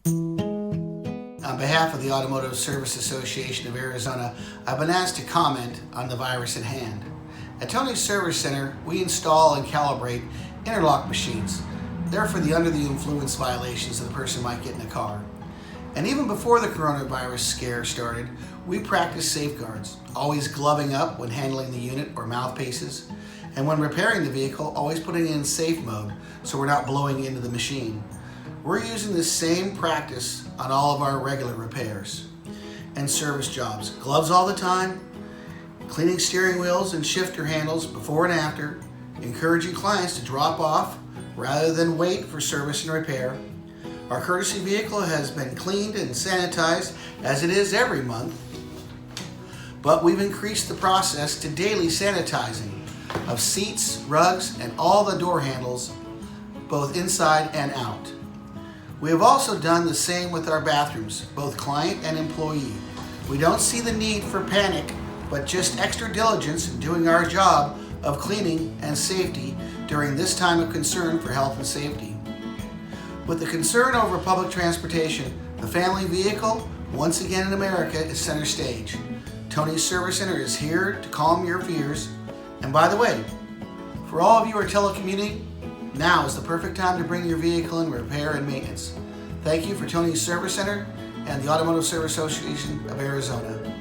On behalf of the Automotive Service Association of Arizona, I've been asked to comment on the virus at hand. At Tony's Service Center, we install and calibrate interlock machines. They're for the under-the-influence violations that a person might get in a car. And even before the coronavirus scare started, we practiced safeguards, always gloving up when handling the unit or mouthpieces, and when repairing the vehicle, always putting it in safe mode so we're not blowing into the machine. We're using the same practice on all of our regular repairs and service jobs. Gloves all the time, cleaning steering wheels and shifter handles before and after, encouraging clients to drop off rather than wait for service and repair. Our courtesy vehicle has been cleaned and sanitized as it is every month, but we've increased the process to daily sanitizing of seats, rugs, and all the door handles, both inside and out. We have also done the same with our bathrooms, both client and employee. We don't see the need for panic, but just extra diligence in doing our job of cleaning and safety during this time of concern for health and safety. With the concern over public transportation, the family vehicle, once again in America, is center stage. Tony's Service Center is here to calm your fears. And by the way, for all of you who are telecommuting, now is the perfect time to bring your vehicle in repair and maintenance. Thank you for Tony's Service Center and the Automotive Service Association of Arizona.